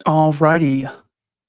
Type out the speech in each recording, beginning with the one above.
All righty.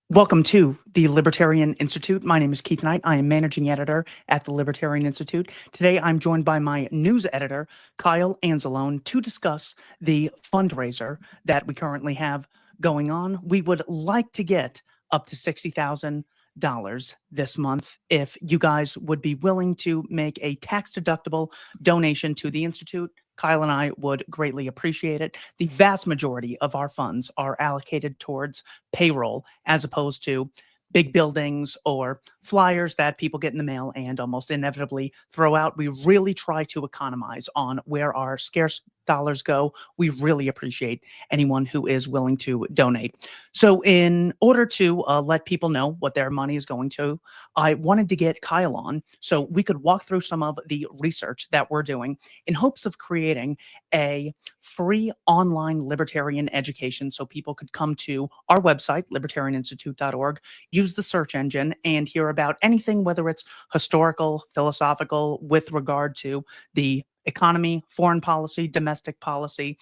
Welcome to the Libertarian Institute. My name is Keith Knight. I am managing editor at the Libertarian Institute. Today, I'm joined by my news editor, Kyle Anzalone, to discuss the fundraiser that we currently have going on. We would like to get up to $60,000 this month if you guys would be willing to make a tax-deductible donation to the Institute. Kyle and I would greatly appreciate it. The vast majority of our funds are allocated towards payroll as opposed to big buildings or flyers that people get in the mail and almost inevitably throw out. We really try to economize on where our scarce dollars go. We really appreciate anyone who is willing to donate. So in order to let people know what their money is going to, I wanted to get Kyle on so we could walk through some of the research that we're doing in hopes of creating a free online libertarian education so people could come to our website, libertarianinstitute.org, use the search engine and hear about anything, whether it's historical, philosophical, with regard to the economy, foreign policy, domestic policy,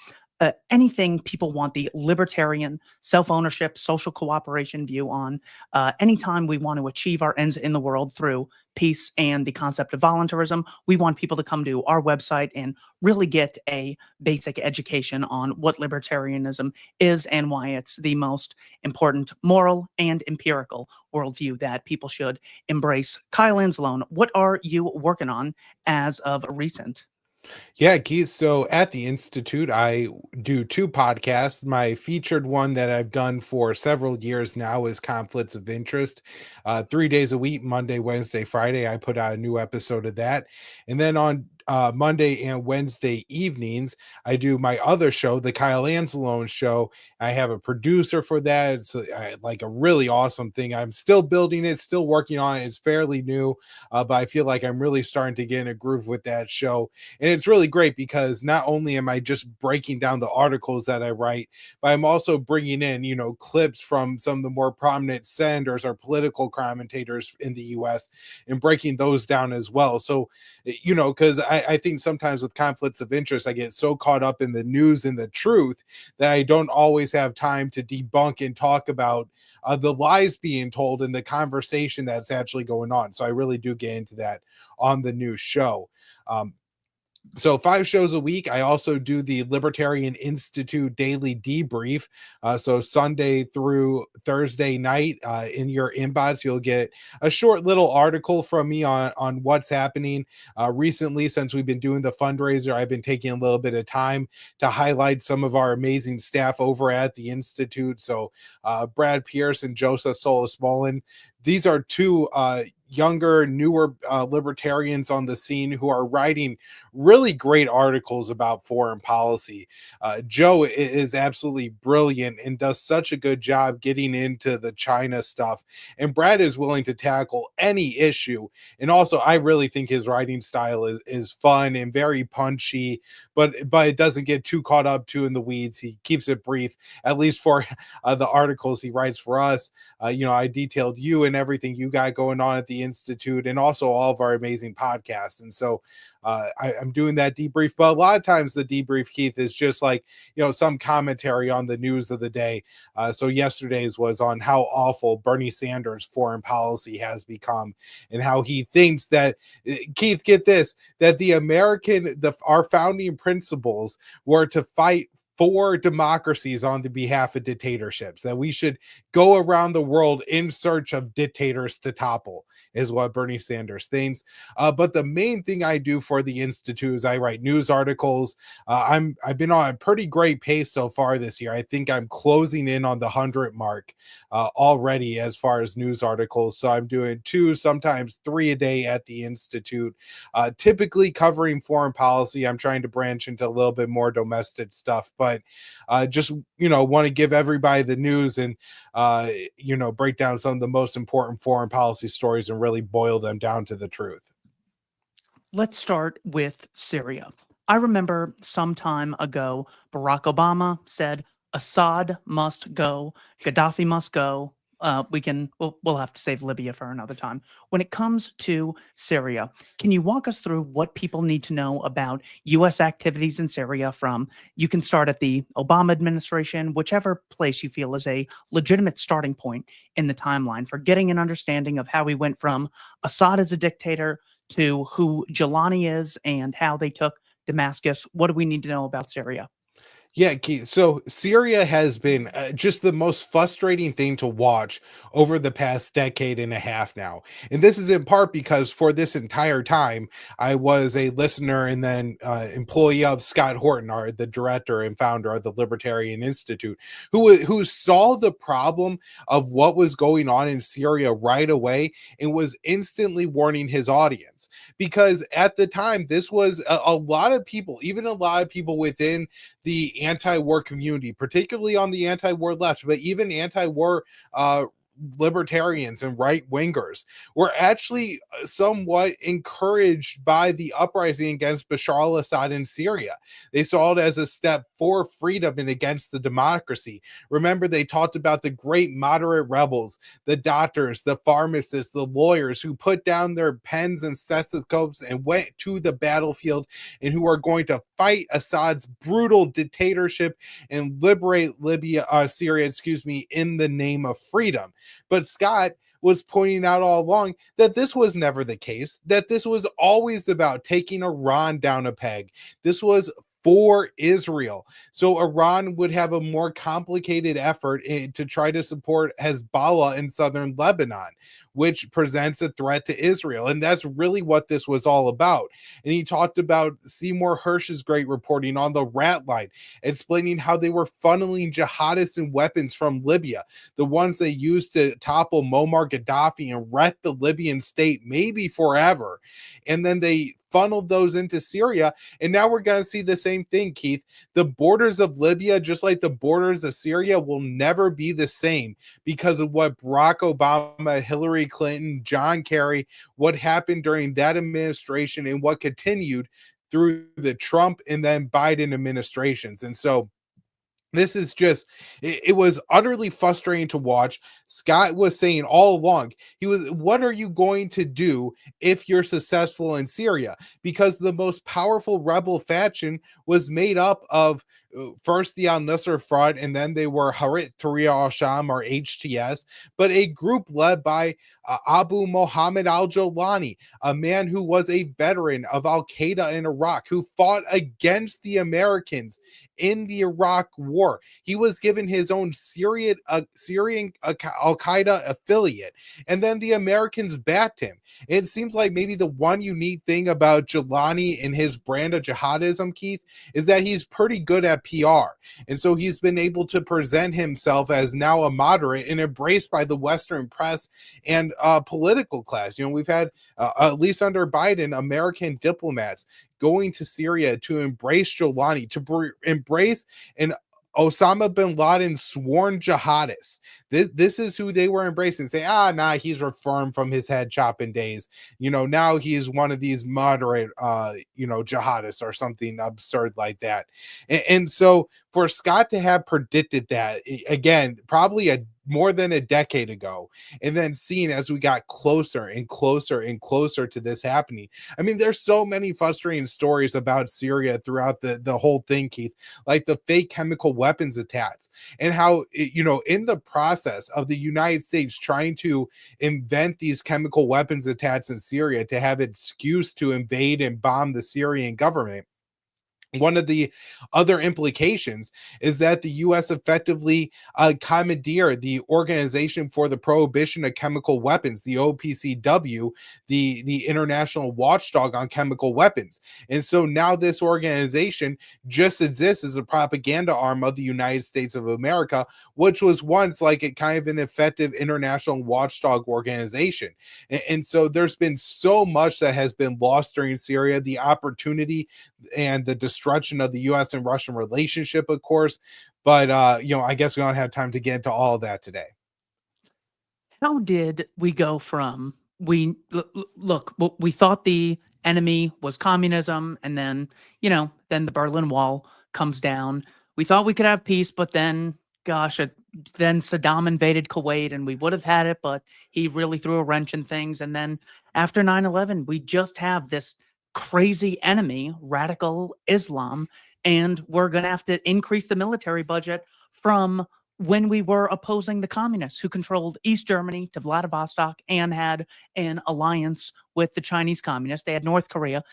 anything people want the libertarian, self-ownership, social cooperation view on. Anytime we want to achieve our ends in the world through peace and the concept of voluntarism, we want people to come to our website and really get a basic education on what libertarianism is and why it's the most important moral and empirical worldview that people should embrace. Kyle Anzalone, what are you working on as of recent? Yeah, Keith. So at the Institute, I do two podcasts. My featured one that I've done for several years now is Conflicts of Interest. 3 days a week, Monday, Wednesday, Friday, I put out a new episode of that. And then on Monday and Wednesday evenings, I do my other show, the Kyle Anzalone Show. I have a producer for that. It's like a really awesome thing. I'm still building it, still working on it. It's fairly new, but I feel like I'm really starting to get in a groove with that show. And it's really great because not only am I just breaking down the articles that I write, but I'm also bringing in, clips from some of the more prominent senators or political commentators in the US and breaking those down as well. So, because I think sometimes with conflicts of interest, I get so caught up in the news and the truth that I don't always have time to debunk and talk about the lies being told and the conversation that's actually going on. So I really do get into that on the new show. So 5 shows a week. I also do the Libertarian Institute daily debrief. So Sunday through Thursday night, in your inbox, you'll get a short little article from me on what's happening. Recently, since we've been doing the fundraiser, I've been taking a little bit of time to highlight some of our amazing staff over at the Institute. So Brad Pierce and Joseph Solis-Mullen. These are two younger, newer libertarians on the scene who are writing really great articles about foreign policy. Joe is absolutely brilliant and does such a good job getting into the China stuff. And Brad is willing to tackle any issue. And also, I really think his writing style is fun and very punchy, but it doesn't get too caught up too in the weeds. He keeps it brief, at least for the articles he writes for us. I detailed you and everything you got going on at the Institute and also all of our amazing podcasts. And so I'm doing that debrief, but a lot of times the debrief, Keith, is just like, some commentary on the news of the day. So yesterday's was on how awful Bernie Sanders' foreign policy has become and how he thinks that, Keith, get this, that our founding principles were to fight for democracies on the behalf of dictatorships, that we should go around the world in search of dictators to topple, is what Bernie Sanders thinks. But the main thing I do for the Institute is I write news articles. I've been on a pretty great pace so far this year. I think I'm closing in on the 100 mark already as far as news articles. So I'm doing 2, sometimes 3 a day at the Institute, typically covering foreign policy. I'm trying to branch into a little bit more domestic stuff, but just want to give everybody the news and break down some of the most important foreign policy stories and really boil them down to the truth. Let's start with Syria. I remember some time ago, Barack Obama said Assad must go, Gaddafi must go, we'll have to save Libya for another time. When it comes to Syria, can you walk us through what people need to know about U.S. activities in Syria? From you can start at the Obama administration, whichever place you feel is a legitimate starting point in the timeline for getting an understanding of how we went from Assad as a dictator to who Jelani is and how they took Damascus. What do we need to know about Syria? Yeah, Keith. So Syria has been just the most frustrating thing to watch over the past decade and a half now. And this is in part because for this entire time, I was a listener and then employee of Scott Horton, the director and founder of the Libertarian Institute, who saw the problem of what was going on in Syria right away and was instantly warning his audience. Because at the time, this was a lot of people, even a lot of people within the anti-war community, particularly on the anti-war left, but even anti-war libertarians and right wingers were actually somewhat encouraged by the uprising against Bashar al-Assad in Syria. They saw it as a step for freedom and against the democracy. Remember, they talked about the great moderate rebels, the doctors, the pharmacists, the lawyers who put down their pens and stethoscopes and went to the battlefield and who are going to fight Assad's brutal dictatorship and liberate Syria, in the name of freedom. But Scott was pointing out all along that this was never the case, that this was always about taking Iran down a peg. This was for Israel. So Iran would have a more complicated effort to try to support Hezbollah in southern Lebanon, which presents a threat to Israel. And that's really what this was all about. And he talked about Seymour Hersh's great reporting on the Rat Line, explaining how they were funneling jihadists and weapons from Libya, the ones they used to topple Muammar Gaddafi and wreck the Libyan state maybe forever. And then they funneled those into Syria. And now we're going to see the same thing, Keith. The borders of Libya, just like the borders of Syria, will never be the same because of what Barack Obama, Hillary Clinton, John Kerry, what happened during that administration and what continued through the Trump and then Biden administrations. And so this is just, it was utterly frustrating to watch. Scott was saying all along, what are you going to do if you're successful in Syria? Because the most powerful rebel faction was made up of first the al-Nusra Front, and then they were Harit Tahrir al-Sham, or HTS, but a group led by Abu Muhammad al-Jolani, a man who was a veteran of al-Qaeda in Iraq, who fought against the Americans in the Iraq War. He was given his own Syrian al-Qaeda affiliate, and then the Americans backed him. It seems like maybe the one unique thing about Jolani and his brand of jihadism, Keith, is that he's pretty good at PR. And so he's been able to present himself as now a moderate and embraced by the Western press and political class. We've had, at least under Biden, American diplomats going to Syria to embrace Jolani, to embrace an Osama bin Laden sworn jihadist. This is who they were embracing, saying, he's reformed from his head chopping days. Now he's one of these moderate, jihadists or something absurd like that. And so for Scott to have predicted that, again, probably more than a decade ago, and then seeing as we got closer and closer and closer to this happening. I mean, there's so many frustrating stories about Syria throughout the whole thing, Keith, like the fake chemical weapons attacks and how, in the process of the United States trying to invent these chemical weapons attacks in Syria to have an excuse to invade and bomb the Syrian government. One of the other implications is that the U.S. effectively commandeered the Organization for the Prohibition of Chemical Weapons, the OPCW, the international watchdog on chemical weapons. And so now this organization just exists as a propaganda arm of the United States of America, which was once like a kind of an effective international watchdog organization. And so there's been so much that has been lost during Syria, the opportunity and the destruction of the U.S. and Russian relationship, of course. But, I guess we don't have time to get into all of that today. How did we go from we thought the enemy was communism, and then then the Berlin Wall comes down. We thought we could have peace, but then, gosh, then Saddam invaded Kuwait and we would have had it, but he really threw a wrench in things. And then after 9/11, we just have this crazy enemy, radical Islam, and we're going to have to increase the military budget from when we were opposing the communists who controlled East Germany to Vladivostok and had an alliance with the Chinese communists. They had North Korea.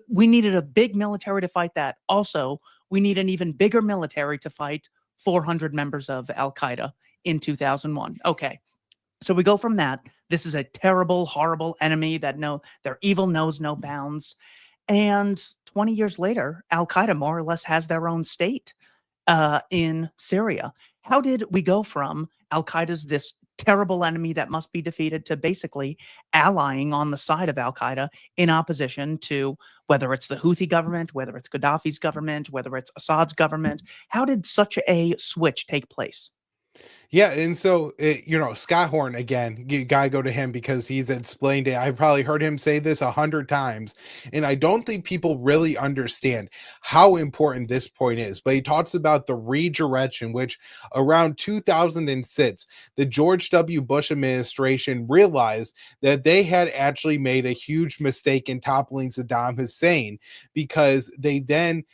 We needed a big military to fight that. Also, we need an even bigger military to fight 400 members of Al Qaeda in 2001. Okay. So we go from that. This is a terrible, horrible enemy that their evil knows no bounds. And 20 years later, Al Qaeda more or less has their own state in Syria. How did we go from Al Qaeda's this terrible enemy that must be defeated to basically allying on the side of Al Qaeda in opposition to whether it's the Houthi government, whether it's Gaddafi's government, whether it's Assad's government? How did such a switch take place? Yeah, and so Scott Horn again, you gotta go to him because he's explained it. I've probably heard him say this 100 times, and I don't think people really understand how important this point is. But he talks about the redirection, which around 2006, the George W. Bush administration realized that they had actually made a huge mistake in toppling Saddam Hussein because they then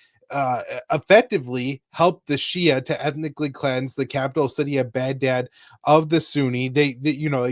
effectively helped the Shia to ethnically cleanse the capital city of Baghdad of the Sunni. It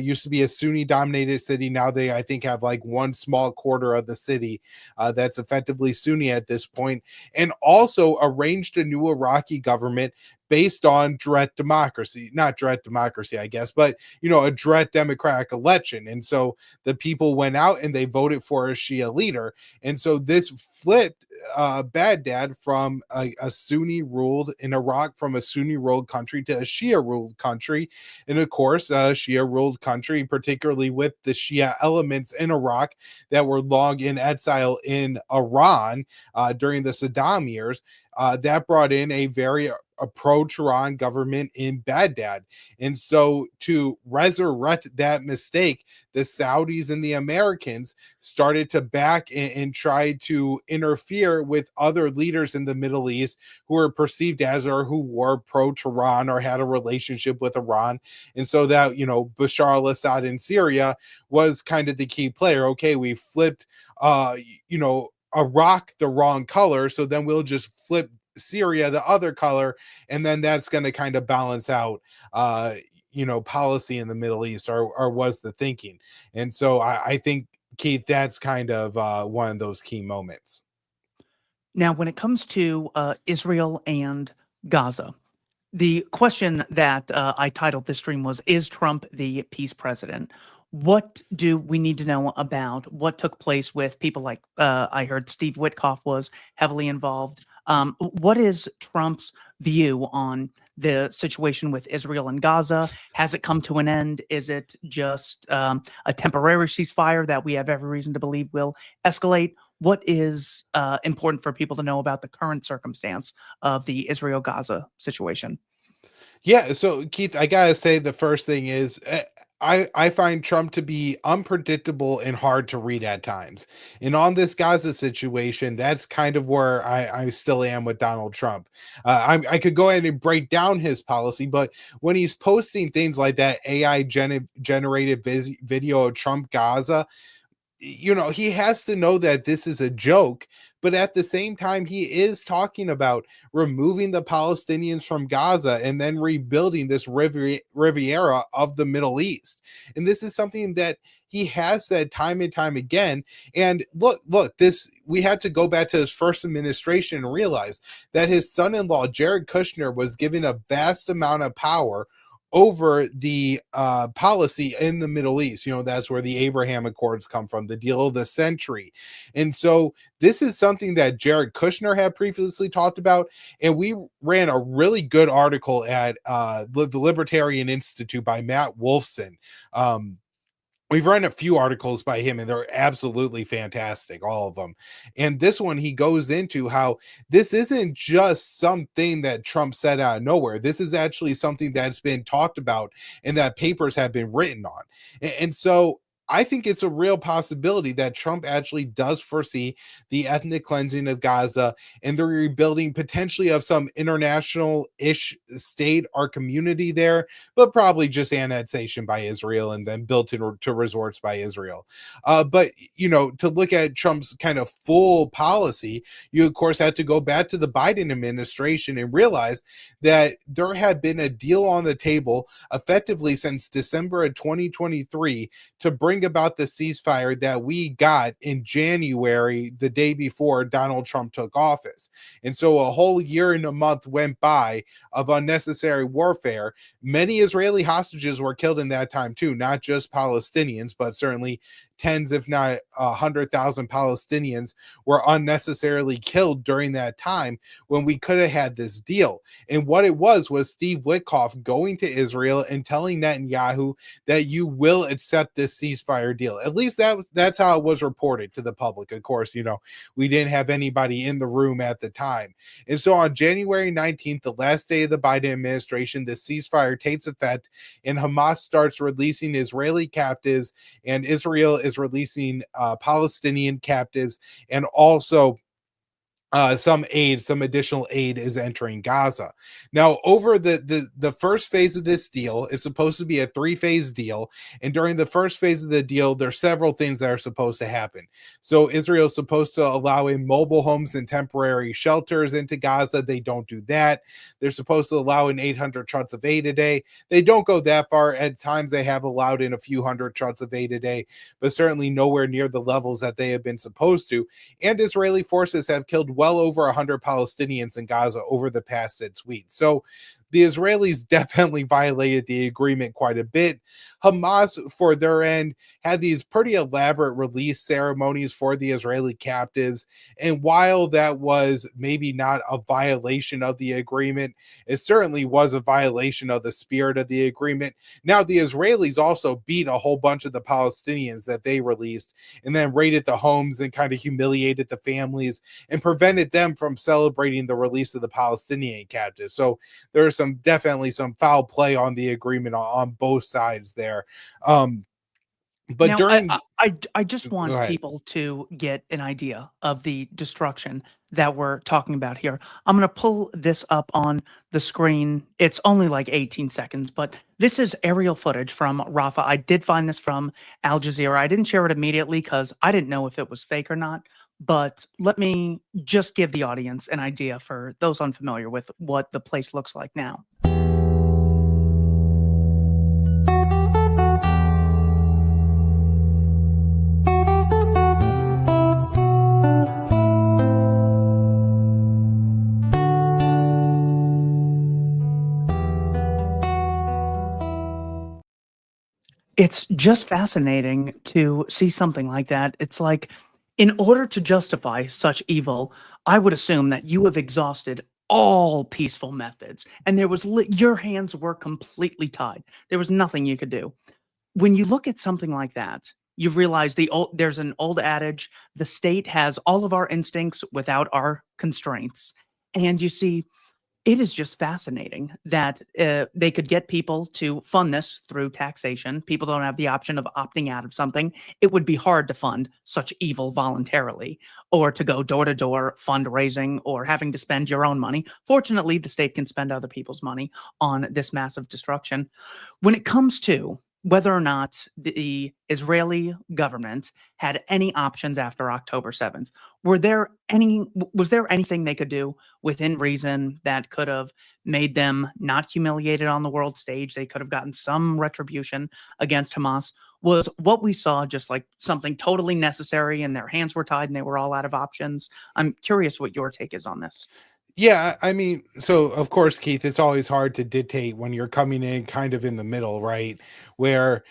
used to be a Sunni dominated city. Now they, I think, have like one small quarter of the city that's effectively Sunni at this point, and also arranged a new Iraqi government based on direct democracy, not direct democracy, I guess, but a direct democratic election. And so the people went out and they voted for a Shia leader. And so this flipped Baghdad from a Sunni ruled in Iraq, from a Sunni ruled country to a Shia ruled country. And of course, a Shia ruled country, particularly with the Shia elements in Iraq that were long in exile in Iran during the Saddam years, that brought in a pro-Tehran government in Baghdad. And so to resurrect that mistake, the Saudis and the Americans started to back and try to interfere with other leaders in the Middle East who were perceived as or who were pro-Tehran or had a relationship with Iran. And so that, Bashar al-Assad in Syria was kind of the key player. Okay, we flipped, Iraq the wrong color, so then we'll just flip Syria the other color, and then that's going to kind of balance out policy in the Middle East, or was the thinking. And so I think, Keith, that's kind of one of those key moments. Now, when it comes to Israel and Gaza, the question that I titled this stream was, is Trump the peace president? What do we need to know about what took place with people like, I heard Steve Witkoff was heavily involved. What is Trump's view on the situation with Israel and Gaza? Has it come to an end? Is it just a temporary ceasefire that we have every reason to believe will escalate? What is important for people to know about the current circumstance of the Israel-Gaza situation? Yeah, so Keith, I gotta say the first thing is I find Trump to be unpredictable and hard to read at times. And on this Gaza situation, that's kind of where I still am with Donald Trump. I could go ahead and break down his policy, but when he's posting things like that AI generated video of Trump Gaza, he has to know that this is a joke, but at the same time, he is talking about removing the Palestinians from Gaza and then rebuilding this Riviera of the Middle East. And this is something that he has said time and time again. And look, we had to go back to his first administration and realize that his son-in-law, Jared Kushner, was given a vast amount of power over the policy in the Middle East. That's where the Abraham Accords come from, the deal of the century. And so this is something that Jared Kushner had previously talked about. And we ran a really good article at the Libertarian Institute by Matt Wolfson. We've run a few articles by him, and they're absolutely fantastic, all of them. And this one, he goes into how this isn't just something that Trump said out of nowhere. This is actually something that's been talked about and that papers have been written on. And so I think it's a real possibility that Trump actually does foresee the ethnic cleansing of Gaza and the rebuilding potentially of some international-ish state or community there, but probably just annexation by Israel and then built into resorts by Israel. But to look at Trump's kind of full policy, you of course had to go back to the Biden administration and realize that there had been a deal on the table effectively since December of 2023 to bring about the ceasefire that we got in January, the day before Donald Trump took office. And so a whole year and a month went by of unnecessary warfare. Many Israeli hostages were killed in that time too, not just Palestinians, but certainly tens, if not 100,000 Palestinians were unnecessarily killed during that time when we could have had this deal. And what it was Steve Witkoff going to Israel and telling Netanyahu that you will accept this ceasefire deal. At least that's how it was reported to the public. Of course, we didn't have anybody in the room at the time. And so on January 19th, the last day of the Biden administration, the ceasefire takes effect and Hamas starts releasing Israeli captives, and Israel is releasing Palestinian captives, and also some additional aid is entering Gaza. Now, over the first phase of this deal is supposed to be a 3-phase deal, and during the first phase of the deal, there's several things that are supposed to happen. So Israel is supposed to allow in mobile homes and temporary shelters into Gaza. They don't do that. They're supposed to allow in 800 trucks of aid a day. They don't go that far. At times, they have allowed in a few hundred trucks of aid a day, but certainly nowhere near the levels that they have been supposed to. And Israeli forces have killed well over 100 Palestinians in Gaza over the past 6 weeks. So the Israelis definitely violated the agreement quite a bit. Hamas, for their end, had these pretty elaborate release ceremonies for the Israeli captives. And while that was maybe not a violation of the agreement, it certainly was a violation of the spirit of the agreement. Now, the Israelis also beat a whole bunch of the Palestinians that they released and then raided the homes and kind of humiliated the families and prevented them from celebrating the release of the Palestinian captives. So there's definitely some foul play on the agreement on both sides there. But Now, during I just go want ahead. people to get an idea of the destruction that we're talking about here. I'm going to pull this up on the screen. It's only like 18 seconds, but this is aerial footage from Rafah. I did find this from Al Jazeera. I didn't share it immediately because I didn't know if it was fake or not. But let me just give the audience an idea for those unfamiliar with what the place looks like now. It's just fascinating to see something like that. It's like, in order to justify such evil, I would assume that you have exhausted all peaceful methods, and your hands were completely tied. There was nothing you could do. When you look at something like that, you realize there's an old adage: the state has all of our instincts without our constraints. And you see, it is just fascinating that they could get people to fund this through taxation. People don't have the option of opting out of something. It would be hard to fund such evil voluntarily, or to go door to door fundraising, or having to spend your own money. Fortunately, the state can spend other people's money on this massive destruction. When it comes to whether or not the Israeli government had any options after October 7th, was there anything they could do within reason that could have made them not humiliated on the world stage? They could have gotten some retribution against Hamas. Was what we saw just like something totally necessary and their hands were tied and they were all out of options? I'm curious what your take is on this. Yeah, I mean, so of course, Keith, it's always hard to dictate when you're coming in kind of in the middle, right? Where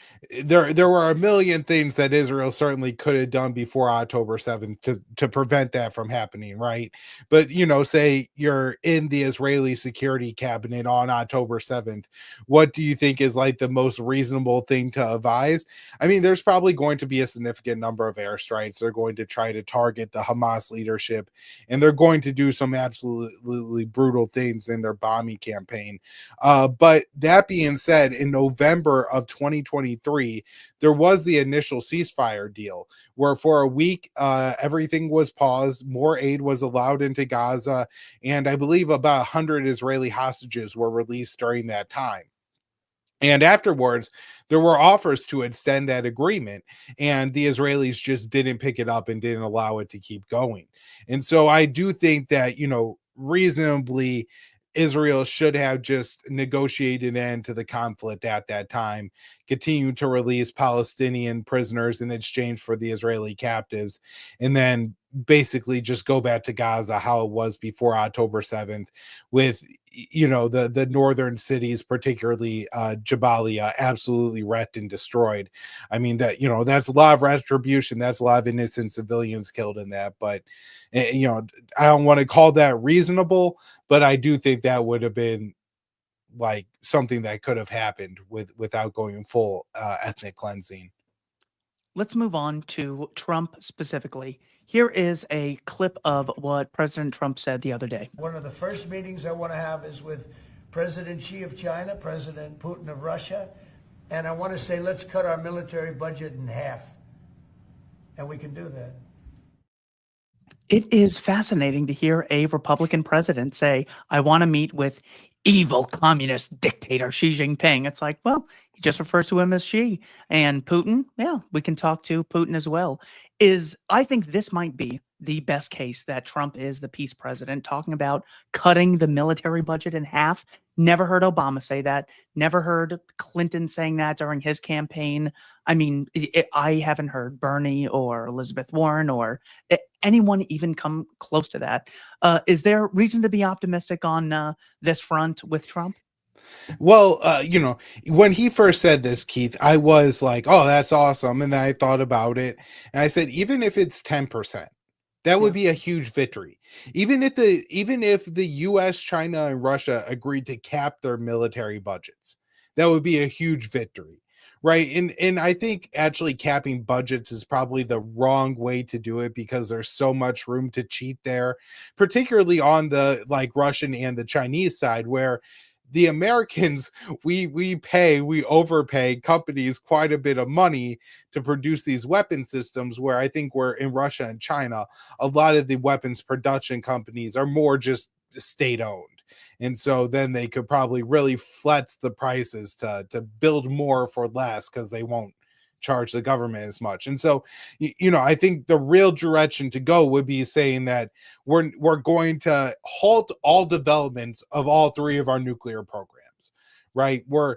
there were a million things that Israel certainly could have done before October 7th to prevent that from happening, right? But say you're in the Israeli security cabinet on October 7th, what do you think is like the most reasonable thing to advise? I mean, there's probably going to be a significant number of airstrikes. They're going to try to target the Hamas leadership, and they're going to do some absolute absolutely brutal things in their bombing campaign. But that being said, in November of 2023, there was the initial ceasefire deal where for a week everything was paused, more aid was allowed into Gaza, and I believe about 100 Israeli hostages were released during that time. And afterwards, there were offers to extend that agreement, and the Israelis just didn't pick it up and didn't allow it to keep going. And so I do think that, reasonably, Israel should have just negotiated an end to the conflict at that time, continue to release Palestinian prisoners in exchange for the Israeli captives, and then basically just go back to Gaza how it was before October 7th, with the northern cities, particularly Jabalia, absolutely wrecked and destroyed. I mean, that's a lot of retribution, that's a lot of innocent civilians killed in that, but I don't want to call that reasonable, but I do think that would have been like something that could have happened without going full ethnic cleansing. Let's move on to Trump specifically. Here is a clip of what President Trump said the other day. One of the first meetings I want to have is with President Xi of China, President Putin of Russia, and I want to say, let's cut our military budget in half. And we can do that. It is fascinating to hear a Republican president say, I want to meet with evil communist dictator Xi Jinping. It's like, well, he just refers to him as Xi. And Putin, yeah, we can talk to Putin as well. I think this might be the best case that Trump is the peace president, talking about cutting the military budget in half. Never heard Obama say that. Never heard Clinton saying that during his campaign. I mean, I haven't heard Bernie or Elizabeth Warren or anyone even come close to that. Is there reason to be optimistic on this front with Trump? Well, when he first said this, Keith, I was like, oh, that's awesome. And then I thought about it and I said, even if it's 10%, that would be a huge victory. Even if the US, China, and Russia agreed to cap their military budgets, that would be a huge victory. Right. And I think actually capping budgets is probably the wrong way to do it because there's so much room to cheat there, particularly on the Russian and the Chinese side, where the Americans, we overpay companies quite a bit of money to produce these weapon systems, where I think we're in Russia and China, a lot of the weapons production companies are more just state owned. And so then they could probably really flex the prices to build more for less because they won't charge the government as much. And so, I think the real direction to go would be saying that we're going to halt all developments of all three of our nuclear programs, right? We're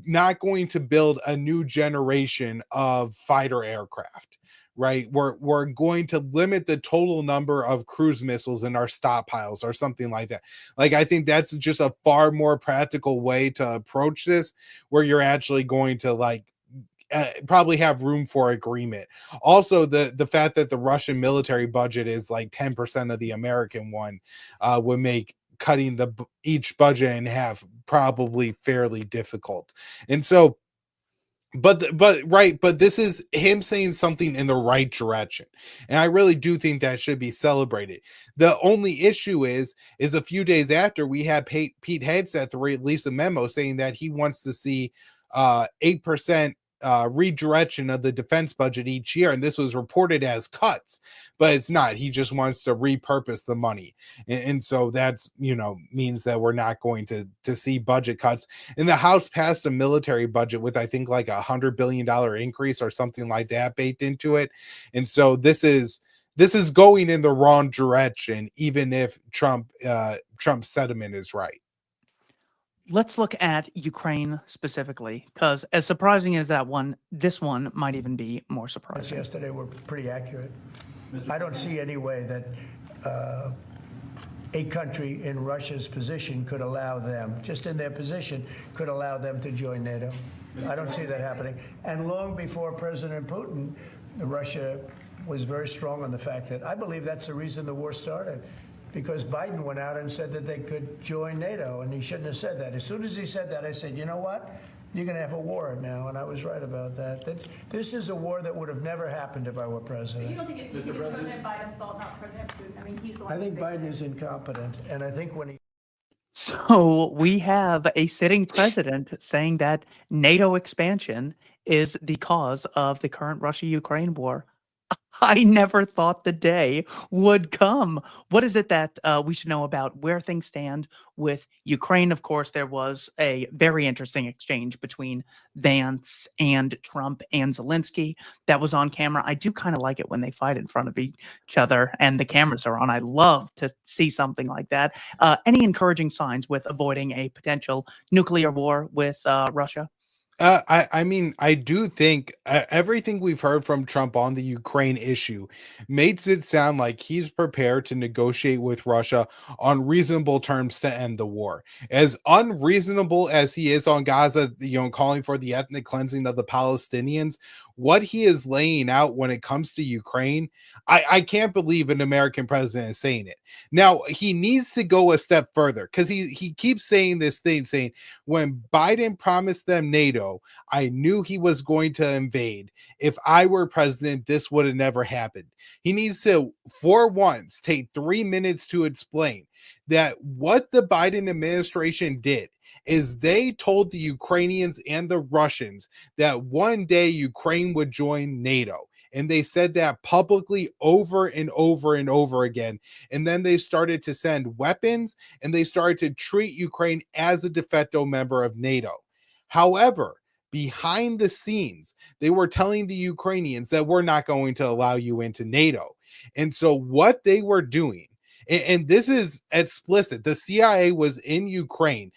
not going to build a new generation of fighter aircraft, right? We're going to limit the total number of cruise missiles in our stockpiles or something like that. I think that's just a far more practical way to approach this, where you're actually going to probably have room for agreement. Also, the fact that the Russian military budget is 10% of the American one would make cutting each budget in half probably fairly difficult. And so, but this is him saying something in the right direction, and I really do think that should be celebrated. The only issue is a few days after, we had Pete Hegseth release a memo saying that he wants to see 8% redirection of the defense budget each year, and this was reported as cuts, but it's not. He just wants to repurpose the money, and so that's means that we're not going to see budget cuts. And the House passed a military budget with, I think, $100 billion increase or something like that baked into it, and so this is going in the wrong direction, even if Trump's sentiment is right. Let's look at Ukraine specifically, because as surprising as that one, this one might even be more surprising. Yesterday were pretty accurate. I don't see any way that a country in Russia's position could allow them, just in their position, could allow them to join NATO. I don't see that happening. And long before President Putin, Russia was very strong on the fact that, I believe that's the reason the war started, because Biden went out and said that they could join NATO, and he shouldn't have said that. As soon as he said that, I said, you know what? you're going to have a war now, and I was right about that. This is a war that would have never happened if I were But president. you don't think it's President Biden's fault, not President Putin? I mean, he's the one. I think who picked Biden it. is incompetent, and I think when he So we have a sitting president saying that NATO expansion is the cause of the current Russia-Ukraine war. I never thought the day would come. What is it that we should know about where things stand with Ukraine? Of course, there was a very interesting exchange between Vance and Trump and Zelensky that was on camera. I do kind of like it when they fight in front of each other and the cameras are on. I love to see something like that. Any encouraging signs with avoiding a potential nuclear war with Russia? I mean, I do think everything we've heard from Trump on the Ukraine issue makes it sound like he's prepared to negotiate with Russia on reasonable terms to end the war. As unreasonable as he is on Gaza, calling for the ethnic cleansing of the Palestinians, what he is laying out when it comes to Ukraine, I can't believe an American president is saying it. Now, he needs to go a step further because he keeps saying this thing, saying, when Biden promised them NATO, I knew he was going to invade. If I were president, this would have never happened. He needs to, for once, take 3 minutes to explain that what the Biden administration did is they told the Ukrainians and the Russians that one day Ukraine would join NATO. And they said that publicly over and over and over again. And then they started to send weapons and they started to treat Ukraine as a de facto member of NATO. However, behind the scenes, they were telling the Ukrainians that we're not going to allow you into NATO. And so what they were doing, and this is explicit, the CIA was in Ukraine.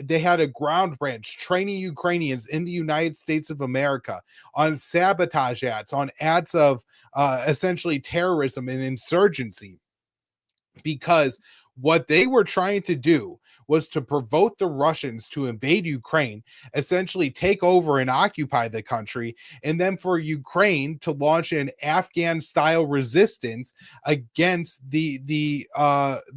They had a ground branch training Ukrainians in the United States of America on sabotage acts, on acts of essentially terrorism and insurgency, because what they were trying to do was to provoke the Russians to invade Ukraine, essentially take over and occupy the country, and then for Ukraine to launch an Afghan-style resistance against the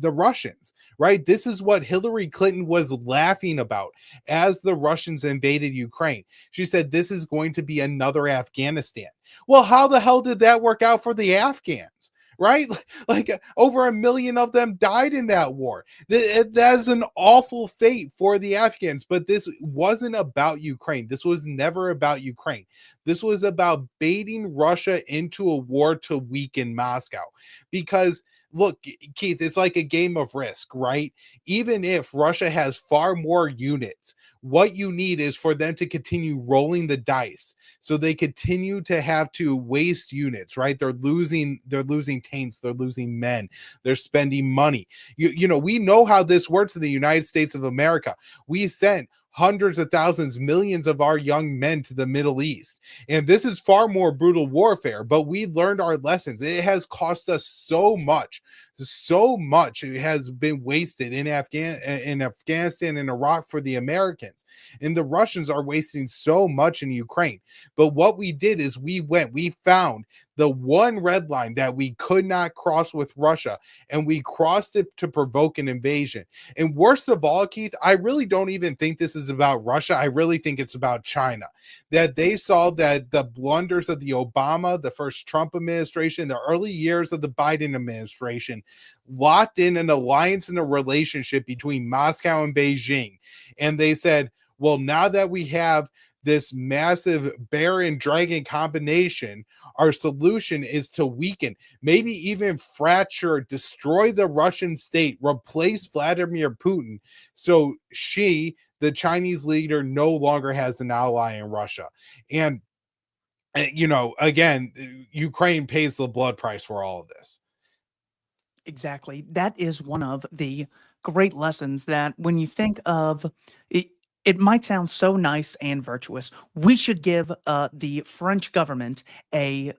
Russians. Right? This is what Hillary Clinton was laughing about as the Russians invaded Ukraine. She said this is going to be another Afghanistan. Well, how the hell did that work out for the Afghans? Right? Like over 1 million of them died in that war. That is an awful fate for the Afghans, but this wasn't about Ukraine. This was never about Ukraine. This was about baiting Russia into a war to weaken Moscow. Because look, Keith, it's like a game of Risk, right? Even if Russia has far more units, what you need is for them to continue rolling the dice. So they continue to have to waste units, right? They're losing tanks, they're losing men, they're spending money. We know how this works in the United States of America. We sent hundreds of thousands, millions of our young men to the Middle East. And this is far more brutal warfare, but we learned our lessons. It has cost us so much. It has been wasted in Afghanistan and Iraq for the Americans. And the Russians are wasting so much in Ukraine. But what we did is we found the one red line that we could not cross with Russia, and we crossed it to provoke an invasion. And worst of all, Keith, I really don't even think this is about Russia. I really think it's about China. That they saw that the blunders of the Obama, the first Trump administration, the early years of the Biden administration locked in an alliance and a relationship between Moscow and Beijing. And they said, well, now that we have this massive bear and dragon combination, our solution is to weaken, maybe even fracture, destroy the Russian state, replace Vladimir Putin. So the Chinese leader, no longer has an ally in Russia. And, again, Ukraine pays the blood price for all of this. Exactly. That is one of the great lessons that when you think of it, it might sound so nice and virtuous. We should give the French government a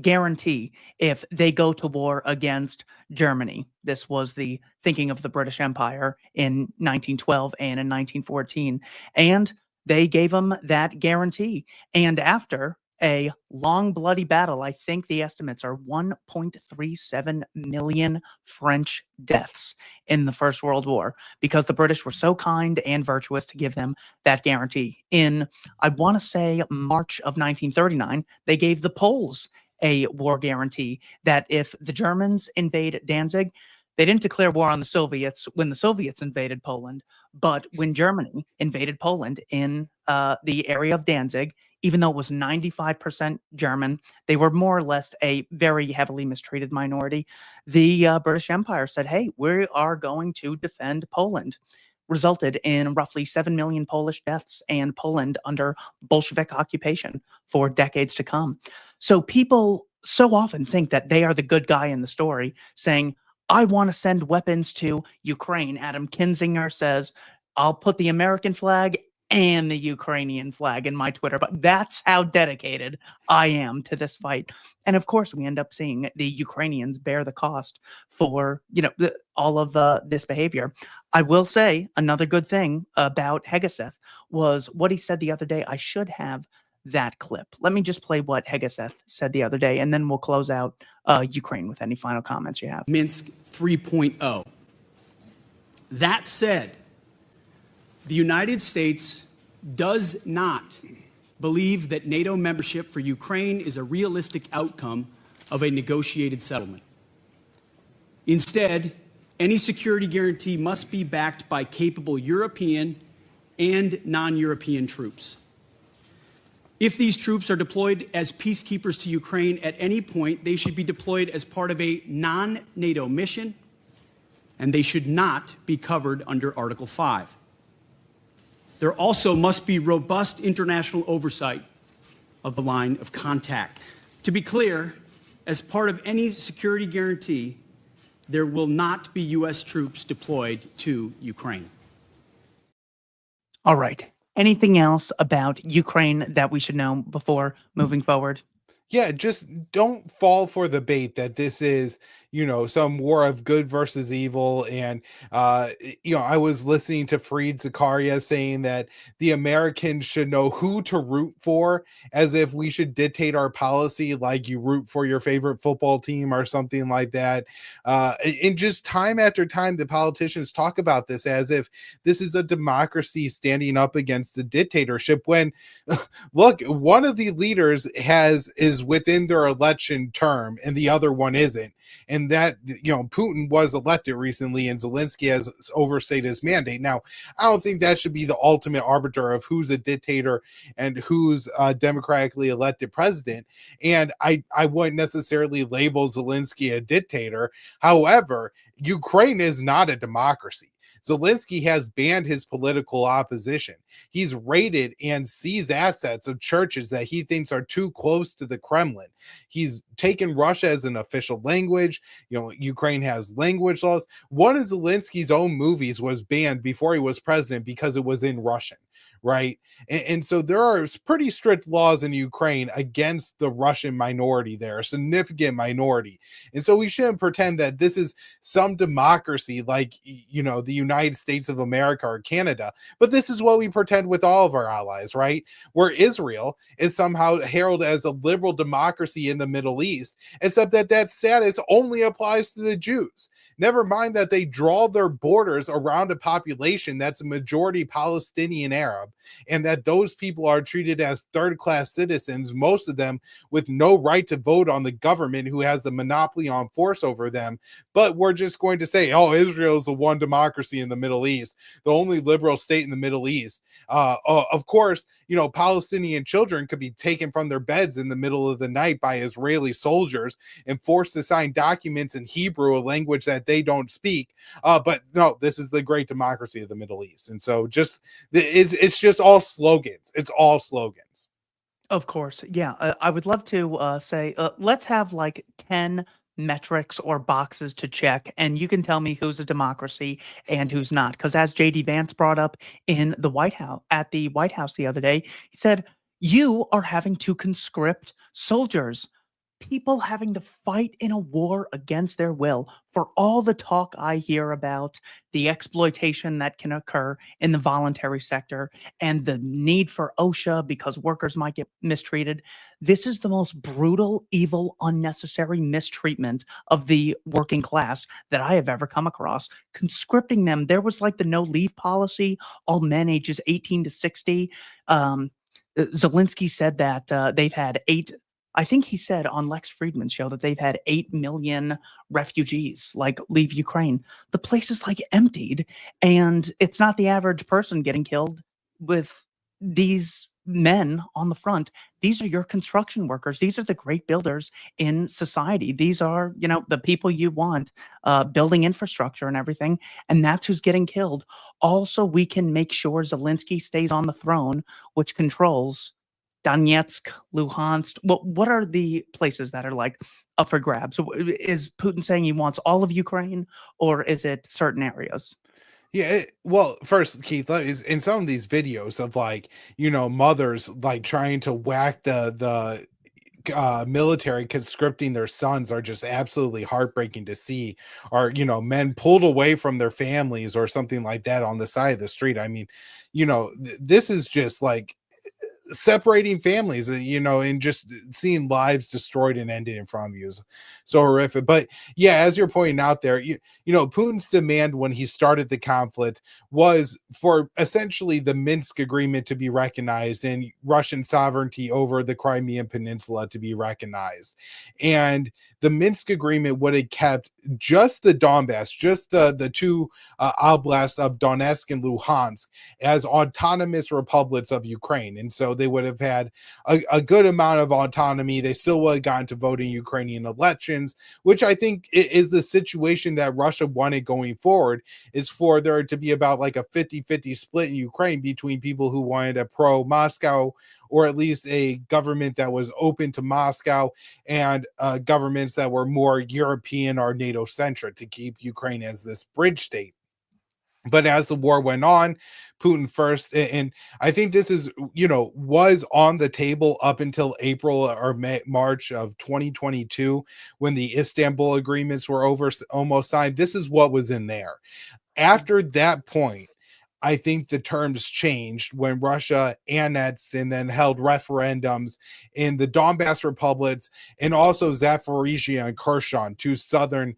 guarantee if they go to war against Germany. This was the thinking of the British Empire in 1912 and in 1914. And they gave them that guarantee. And after a long, bloody battle. I think the estimates are 1.37 million French deaths in the First World War because the British were so kind and virtuous to give them that guarantee. In, I want to say, March of 1939, they gave the Poles a war guarantee that if the Germans invade Danzig, they didn't declare war on the Soviets when the Soviets invaded Poland, but when Germany invaded Poland in the area of Danzig, even though it was 95% German, they were more or less a very heavily mistreated minority. The British Empire said, hey, we are going to defend Poland. Resulted in roughly 7 million Polish deaths and Poland under Bolshevik occupation for decades to come. So people so often think that they are the good guy in the story, saying, I want to send weapons to Ukraine. Adam Kinzinger says, I'll put the American flag and the Ukrainian flag in my Twitter, but that's how dedicated I am to this fight. And of course, we end up seeing the Ukrainians bear the cost for, all of this behavior. I will say another good thing about Hegeseth was what he said the other day. I should have that clip. Let me just play what Hegeseth said the other day, and then we'll close out Ukraine with any final comments you have. Minsk 3.0. That said, the United States does not believe that NATO membership for Ukraine is a realistic outcome of a negotiated settlement. Instead, any security guarantee must be backed by capable European and non-European troops. If these troops are deployed as peacekeepers to Ukraine at any point, they should be deployed as part of a non-NATO mission, and they should not be covered under Article 5. There also must be robust international oversight of the line of contact. To be clear, as part of any security guarantee, there will not be U.S. troops deployed to Ukraine. All right. Anything else about Ukraine that we should know before moving forward? Yeah, just don't fall for the bait that this is, some war of good versus evil. And, I was listening to Fareed Zakaria saying that the Americans should know who to root for, as if we should dictate our policy like you root for your favorite football team or something like that. And just time after time, the politicians talk about this as if this is a democracy standing up against a dictatorship when, look, one of the leaders is within their election term and the other one isn't. And that, Putin was elected recently and Zelensky has overstayed his mandate. Now, I don't think that should be the ultimate arbiter of who's a dictator and who's a democratically elected president. And I wouldn't necessarily label Zelensky a dictator. However, Ukraine is not a democracy. Zelensky has banned his political opposition. He's raided and seized assets of churches that he thinks are too close to the Kremlin. He's taken Russia as an official language. Ukraine has language laws. One of Zelensky's own movies was banned before he was president because it was in Russian. Right. And so there are pretty strict laws in Ukraine against the Russian minority there, a significant minority. And so we shouldn't pretend that this is some democracy like, the United States of America or Canada. But this is what we pretend with all of our allies, right? Where Israel is somehow heralded as a liberal democracy in the Middle East, except that status only applies to the Jews. Never mind that they draw their borders around a population that's a majority Palestinian Arab, and that those people are treated as third-class citizens, most of them with no right to vote on the government who has the monopoly on force over them. But we're just going to say, Israel is the one democracy in the Middle East, the only liberal state in the Middle East. Of course, Palestinian children could be taken from their beds in the middle of the night by Israeli soldiers and forced to sign documents in Hebrew, a language that they don't speak. But no, this is the great democracy of the Middle East. And so it's just all slogans. It's all slogans. Of course. Yeah. I would love to say, let's have like 10 metrics or boxes to check, and you can tell me who's a democracy and who's not. Because as JD Vance brought up in the White House, at the White House the other day, he said, you are having to conscript soldiers. people having to fight in a war against their will. For all the talk I hear about the exploitation that can occur in the voluntary sector and the need for OSHA because workers might get mistreated, this is the most brutal, evil, unnecessary mistreatment of the working class that I have ever come across. Conscripting them, there was like the no leave policy, all men ages 18 to 60. Zelensky said that they've had I think he said on Lex Friedman's show that they've had 8 million refugees like leave Ukraine. The place is like emptied, and it's not the average person getting killed with these men on the front. These are your construction workers. These are the great builders in society. These are, the people you want building infrastructure and everything. And that's who's getting killed. Also, we can make sure Zelensky stays on the throne, which controls Donetsk, Luhansk. What are the places that are like up for grabs? So is Putin saying he wants all of Ukraine, or is it certain areas? Yeah, well, first, Keith, is in some of these videos of like, mothers like trying to whack the military conscripting their sons are just absolutely heartbreaking to see, or men pulled away from their families or something like that on the side of the street. I mean, this is just like separating families, and just seeing lives destroyed and ended in front of you is so horrific. But yeah, as you're pointing out there, Putin's demand when he started the conflict was for essentially the Minsk agreement to be recognized and Russian sovereignty over the Crimean Peninsula to be recognized. And the Minsk agreement would have kept just the Donbass, just the two oblasts of Donetsk and Luhansk as autonomous republics of Ukraine. And so they would have had a good amount of autonomy. They still would have gotten to vote in Ukrainian elections, which I think is the situation that Russia wanted going forward, is for there to be about like a 50-50 split in Ukraine between people who wanted a pro-Moscow, or at least a government that was open to Moscow, and governments that were more European or NATO-centric to keep Ukraine as this bridge state. But as the war went on, Putin first, and I think this is, was on the table up until April or March of 2022, when the Istanbul agreements were almost signed. This is what was in there. After that point, I think the terms changed when Russia annexed and then held referendums in the Donbass republics and also Zaporizhia and Kherson, two southern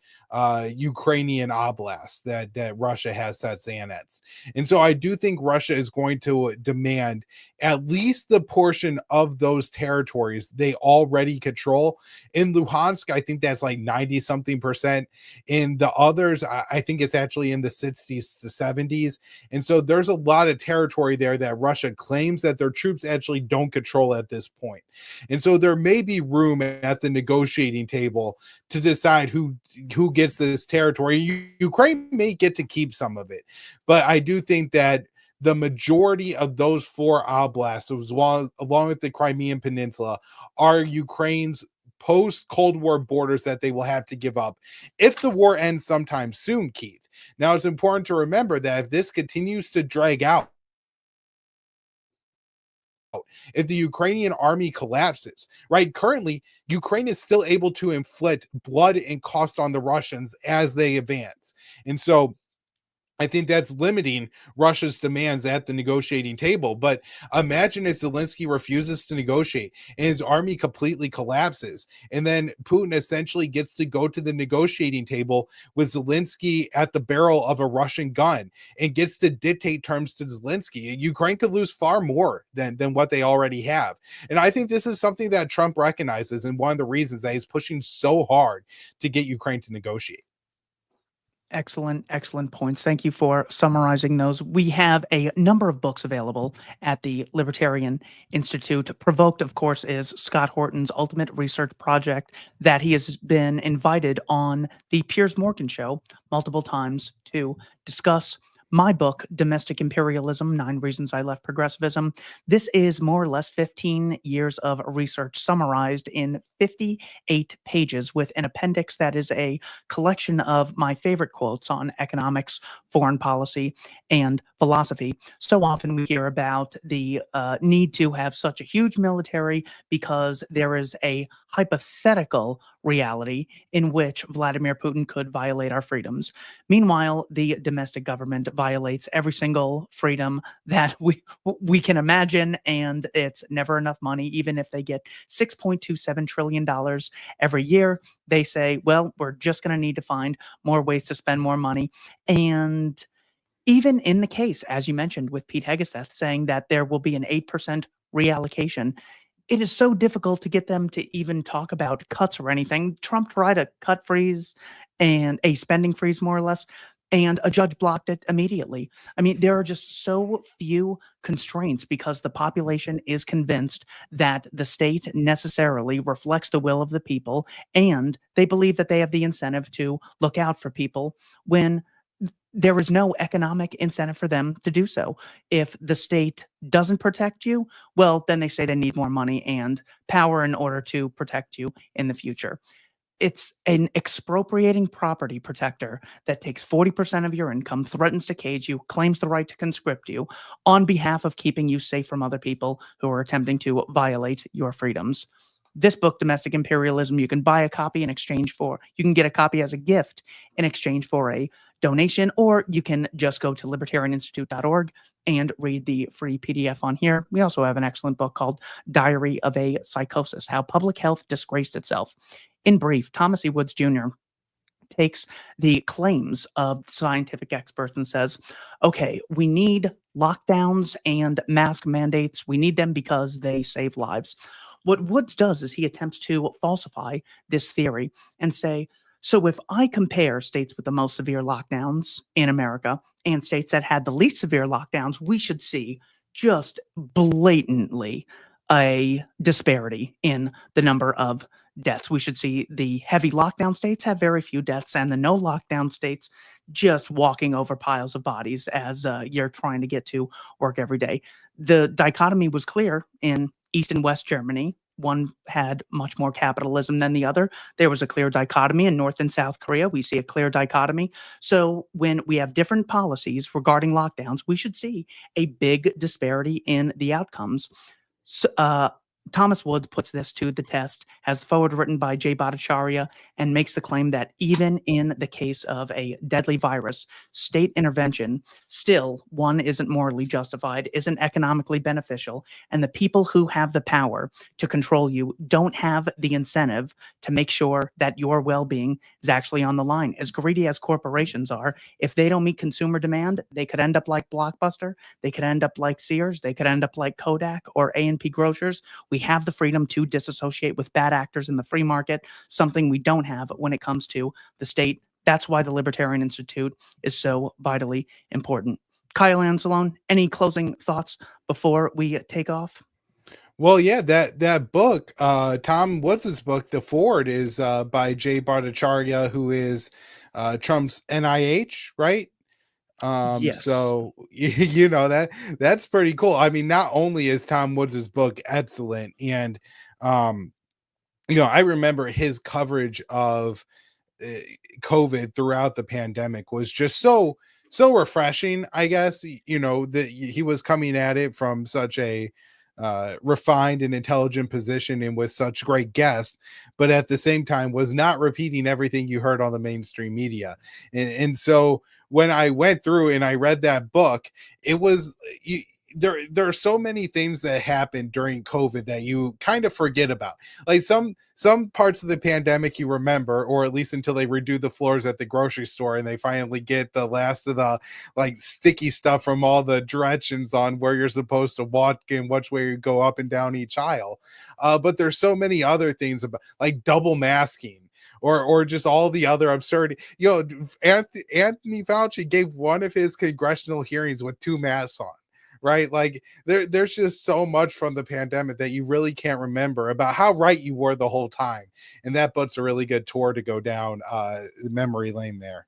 Ukrainian oblasts that Russia has since annexed. And so I do think Russia is going to demand at least the portion of those territories they already control. In Luhansk, I think that's like 90-something%. In the others, I think it's actually in the 60s to 70s. And so there's a lot of territory there that Russia claims that their troops actually don't control at this point. And so there may be room at the negotiating table to decide who gets this territory. Ukraine may get to keep some of it, but I do think that the majority of those 4 oblasts, along with the Crimean Peninsula, are Ukraine's post-Cold War borders that they will have to give up if the war ends sometime soon, Keith. Now, it's important to remember that if this continues to drag out, if the Ukrainian army collapses, right? Currently, Ukraine is still able to inflict blood and cost on the Russians as they advance. And so I think that's limiting Russia's demands at the negotiating table. But imagine if Zelensky refuses to negotiate and his army completely collapses, and then Putin essentially gets to go to the negotiating table with Zelensky at the barrel of a Russian gun and gets to dictate terms to Zelensky. Ukraine could lose far more than what they already have. And I think this is something that Trump recognizes, and one of the reasons that he's pushing so hard to get Ukraine to negotiate. Excellent points. Thank you for summarizing those. We have a number of books available at the Libertarian Institute. Provoked, of course, is Scott Horton's ultimate research project that he has been invited on the Piers Morgan show multiple times to discuss. My book, Domestic Imperialism, 9 Reasons I Left Progressivism. This is more or less 15 years of research summarized in 58 pages with an appendix that is a collection of my favorite quotes on economics foreign policy and philosophy. So often we hear about the need to have such a huge military because there is a hypothetical reality in which Vladimir Putin could violate our freedoms. Meanwhile, the domestic government violates every single freedom that we can imagine, and it's never enough money. Even if they get $6.27 trillion every year, they say, well, we're just going to need to find more ways to spend more money. And even in the case, as you mentioned, with Pete Hegseth saying that there will be an 8% reallocation, it is so difficult to get them to even talk about cuts or anything. Trump tried a cut freeze and a spending freeze, more or less, and a judge blocked it immediately. I mean, there are just so few constraints because the population is convinced that the state necessarily reflects the will of the people, and they believe that they have the incentive to look out for people when there is no economic incentive for them to do so. If the state doesn't protect you, well, then they say they need more money and power in order to protect you in the future. It's an expropriating property protector that takes 40% of your income, threatens to cage you, claims the right to conscript you on behalf of keeping you safe from other people who are attempting to violate your freedoms. This book, Domestic Imperialism, you can buy a copy in exchange for, you can get a copy as a gift in exchange for a donation, or you can just go to libertarianinstitute.org and read the free PDF on here. We also have an excellent book called Diary of a Psychosis, How Public Health Disgraced Itself. In brief, Thomas E. Woods Jr. takes the claims of scientific experts and says, okay, we need lockdowns and mask mandates. We need them because they save lives. What Woods does is he attempts to falsify this theory and say, so if I compare states with the most severe lockdowns in America and states that had the least severe lockdowns, we should see just blatantly a disparity in the number of deaths. We should see the heavy lockdown states have very few deaths and the no lockdown states just walking over piles of bodies as you're trying to get to work every day. The dichotomy was clear in East and West Germany. One had much more capitalism than the other. There was a clear dichotomy in North and South Korea. We see a clear dichotomy. So when we have different policies regarding lockdowns, we should see a big disparity in the outcomes. So, Thomas Woods puts this to the test, has the foreword written by Jay Bhattacharya, and makes the claim that even in the case of a deadly virus, state intervention still, one, isn't morally justified, isn't economically beneficial, and the people who have the power to control you don't have the incentive to make sure that your well-being is actually on the line. As greedy as corporations are, if they don't meet consumer demand, they could end up like Blockbuster, they could end up like Sears, they could end up like Kodak or A&P Grocers. We have the freedom to disassociate with bad actors in the free market, something we don't have when it comes to the state. That's why the Libertarian Institute is so vitally important. Kyle Anzalone, any closing thoughts before we take off? Well, yeah, that book, Tom Woods' book, The Forward, is by Jay Bhattacharya, who is Trump's NIH, right? Yes. So you know that's pretty cool. I mean, not only is Tom Woods' book excellent, and I remember his coverage of COVID throughout the pandemic was just so refreshing. I guess that he was coming at it from such a refined and intelligent position and with such great guests, but at the same time was not repeating everything you heard on the mainstream media. And so when I went through and I read that book, it was there are so many things that happened during COVID that you kind of forget about. Like some parts of the pandemic you remember, or at least until they redo the floors at the grocery store and they finally get the last of the like sticky stuff from all the directions on where you're supposed to walk and which way you go up and down each aisle. But there's so many other things about like double masking. Or just all the other absurdity. Anthony Fauci gave one of his congressional hearings with 2 masks on, right? Like there's just so much from the pandemic that you really can't remember about how right you were the whole time. And that book's a really good tour to go down memory lane there.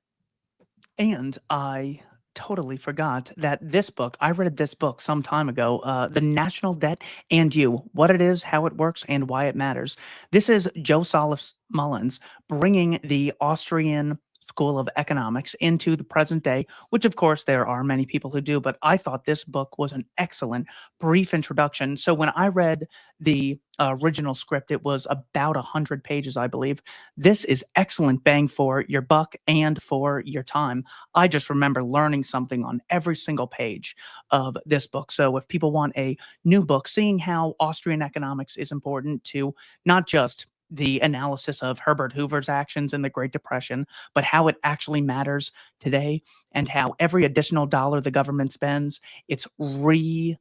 And I totally forgot that this book, I read this book some time ago, The National Debt and You, What It Is, How It Works, and Why It Matters. This is Joe Salas Mullins bringing the Austrian School of Economics into the present day, which of course there are many people who do, but I thought this book was an excellent brief introduction. So when I read the original script, it was about 100 pages, I believe. This is excellent bang for your buck and for your time. I just remember learning something on every single page of this book. So if people want a new book, seeing how Austrian economics is important to not just the analysis of Herbert Hoover's actions in the Great Depression, but how it actually matters today and how every additional dollar the government spends, it's relocating,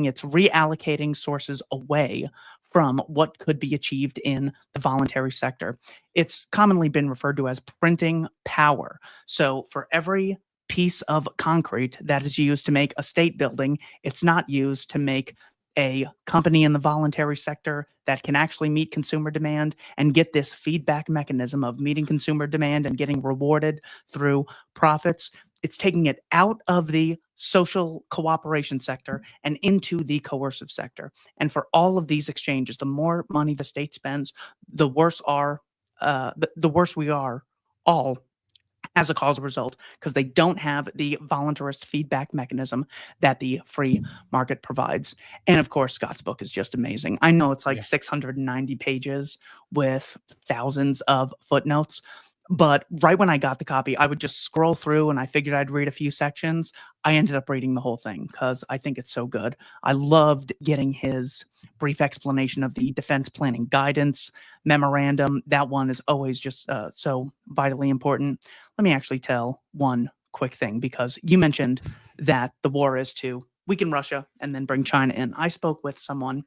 it's reallocating sources away from what could be achieved in the voluntary sector. It's commonly been referred to as printing power. So for every piece of concrete that is used to make a state building, it's not used to make a company in the voluntary sector that can actually meet consumer demand and get this feedback mechanism of meeting consumer demand and getting rewarded through profits. It's taking it out of the social cooperation sector and into the coercive sector. And for all of these exchanges, the more money the state spends, the worse the worse we are all as a causal result, because they don't have the voluntarist feedback mechanism that the free market provides. And of course, Scott's book is just amazing. I know it's like 690 pages with thousands of footnotes, but right when I got the copy, I would just scroll through and I figured I'd read a few sections. I ended up reading the whole thing because I think it's so good. I loved getting his brief explanation of the defense planning guidance memorandum. That one is always just so vitally important. Let me actually tell one quick thing, because you mentioned that the war is to weaken Russia and then bring China in. I spoke with someone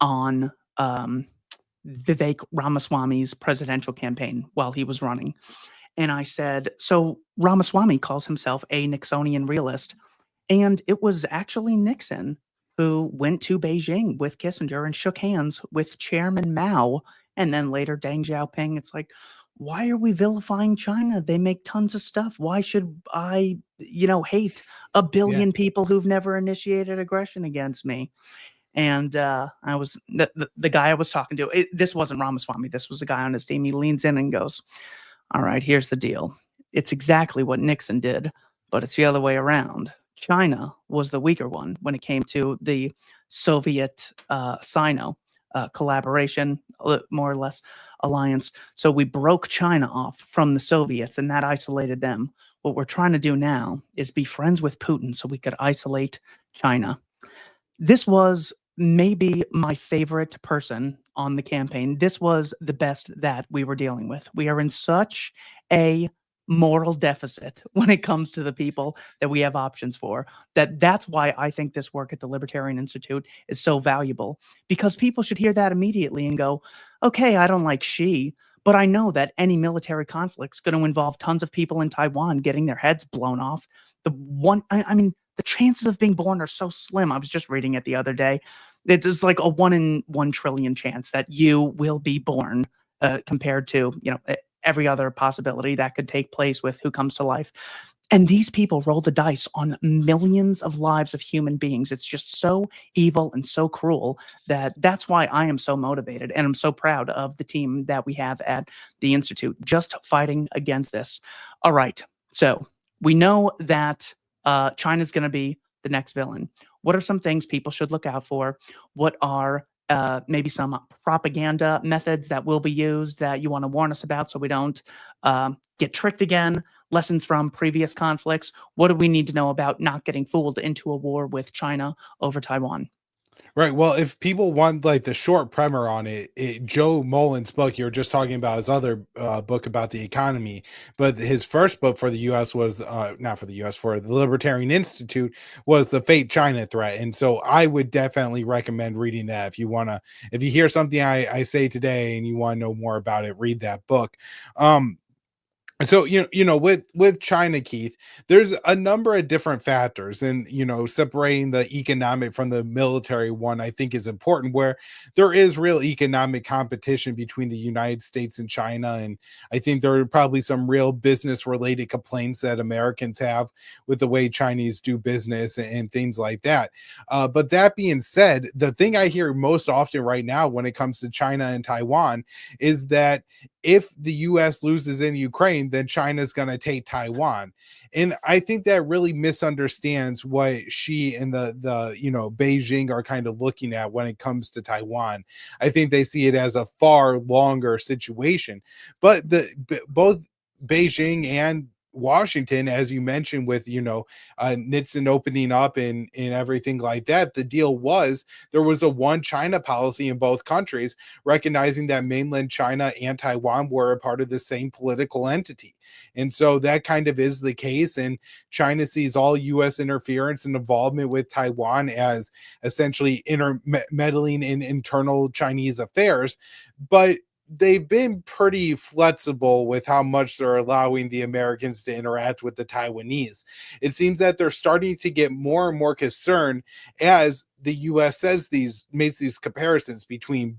on Vivek Ramaswamy's presidential campaign while he was running. And I said, so Ramaswamy calls himself a Nixonian realist. And it was actually Nixon who went to Beijing with Kissinger and shook hands with Chairman Mao and then later Deng Xiaoping. It's like, why are we vilifying China? They make tons of stuff. Why should I, hate a billion people who've never initiated aggression against me? And I was the guy I was talking to. This wasn't Ramaswamy. This was a guy on his team. He leans in and goes, "All right, here's the deal. It's exactly what Nixon did, but it's the other way around. China was the weaker one when it came to the Soviet Sino collaboration, more or less alliance. So we broke China off from the Soviets, and that isolated them. What we're trying to do now is be friends with Putin so we could isolate China." This was maybe my favorite person on the campaign. This was the best that we were dealing with. We are in such a moral deficit when it comes to the people that we have options for. That's why I think this work at the Libertarian Institute is so valuable, because people should hear that immediately and go, okay, I don't like Xi, but I know that any military conflict is going to involve tons of people in Taiwan getting their heads blown off. The chances of being born are so slim. I was just reading it the other day. It's like a 1 in 1 trillion chance that you will be born compared to, every other possibility that could take place with who comes to life. And these people roll the dice on millions of lives of human beings. It's just so evil and so cruel that's why I am so motivated. And I'm so proud of the team that we have at the Institute just fighting against this. All right. So we know that China's going to be the next villain. What are some things people should look out for? What are maybe some propaganda methods that will be used that you want to warn us about so we don't get tricked again? Lessons from previous conflicts. What do we need to know about not getting fooled into a war with China over Taiwan? Right. Well, if people want like the short primer on it, Joe Mullen's book, you were just talking about his other book about the economy, but his first book for the U.S. was not for the U.S., for the Libertarian Institute, was The Fate China Threat. And so I would definitely recommend reading that. If you hear something I say today and you want to know more about it, read that book. So, with China, Keith, there's a number of different factors, and, separating the economic from the military one, I think is important, where there is real economic competition between the United States and China. And I think there are probably some real business related complaints that Americans have with the way Chinese do business and things like that. But that being said, the thing I hear most often right now when it comes to China and Taiwan is that if the US loses in Ukraine, then China's going to take Taiwan. And I think that really misunderstands what Xi and the Beijing are kind of looking at when it comes to Taiwan. I think they see it as a far longer situation. But both Beijing and Washington, as you mentioned, with Nixon opening up and everything like that, the deal was there was a one China policy in both countries, recognizing that mainland China and Taiwan were a part of the same political entity. And so that kind of is the case. And China sees all U.S. interference and involvement with Taiwan as essentially meddling in internal Chinese affairs. But they've been pretty flexible with how much they're allowing the Americans to interact with the Taiwanese. It seems that they're starting to get more and more concerned as the U.S. makes these comparisons between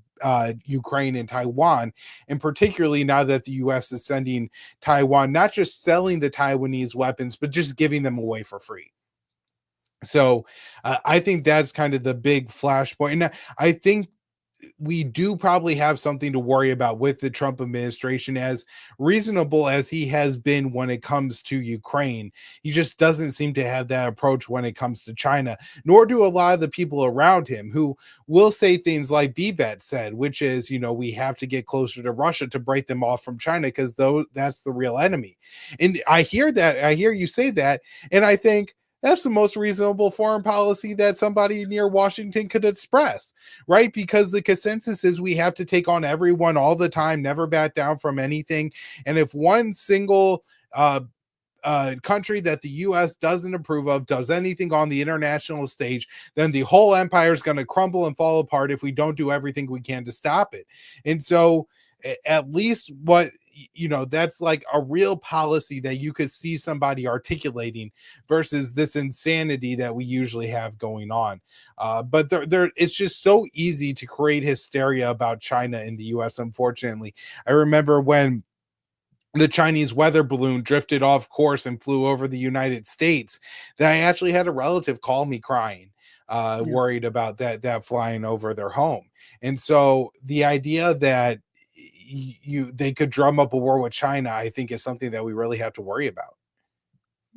Ukraine and Taiwan, and particularly now that the U.S. is sending Taiwan, not just selling the Taiwanese weapons, but just giving them away for free. So I think that's kind of the big flashpoint. And I think we do probably have something to worry about with the Trump administration, as reasonable as he has been when it comes to Ukraine. He just doesn't seem to have that approach when it comes to China, nor do a lot of the people around him, who will say things like Vivek said, which is, we have to get closer to Russia to break them off from China, because that's the real enemy. And I hear you say that, and I think that's the most reasonable foreign policy that somebody near Washington could express, right? Because the consensus is we have to take on everyone all the time, never back down from anything. And if one single country that the U.S. doesn't approve of does anything on the international stage, then the whole empire is going to crumble and fall apart if we don't do everything we can to stop it. And so at least that's like a real policy that you could see somebody articulating, versus this insanity that we usually have going on. But it's just so easy to create hysteria about China in the U.S. Unfortunately, I remember when the Chinese weather balloon drifted off course and flew over the United States, that I actually had a relative call me crying, worried about that flying over their home. And so the idea that they could drum up a war with China, I think, is something that we really have to worry about.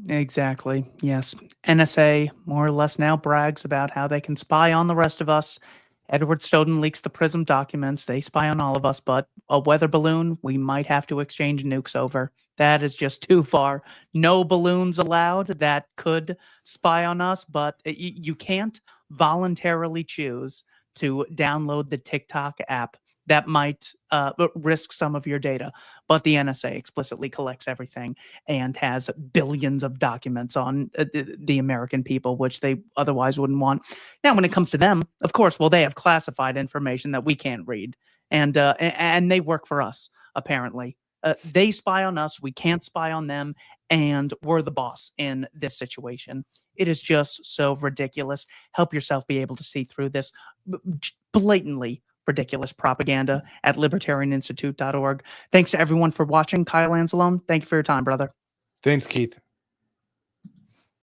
Exactly. Yes. NSA more or less now brags about how they can spy on the rest of us. Edward Snowden leaks the PRISM documents. They spy on all of us, but a weather balloon, we might have to exchange nukes over. That is just too far. No balloons allowed that could spy on us, but you can't voluntarily choose to download the TikTok app. That might risk some of your data, but the NSA explicitly collects everything and has billions of documents on the American people, which they otherwise wouldn't want. Now, when it comes to them, of course, they have classified information that we can't read, and they work for us, apparently. They spy on us, we can't spy on them, and we're the boss in this situation. It is just so ridiculous. Help yourself be able to see through this blatantly ridiculous propaganda at libertarianinstitute.org. Thanks to everyone for watching. Kyle Anzalone, thank you for your time, brother. Thanks, Keith.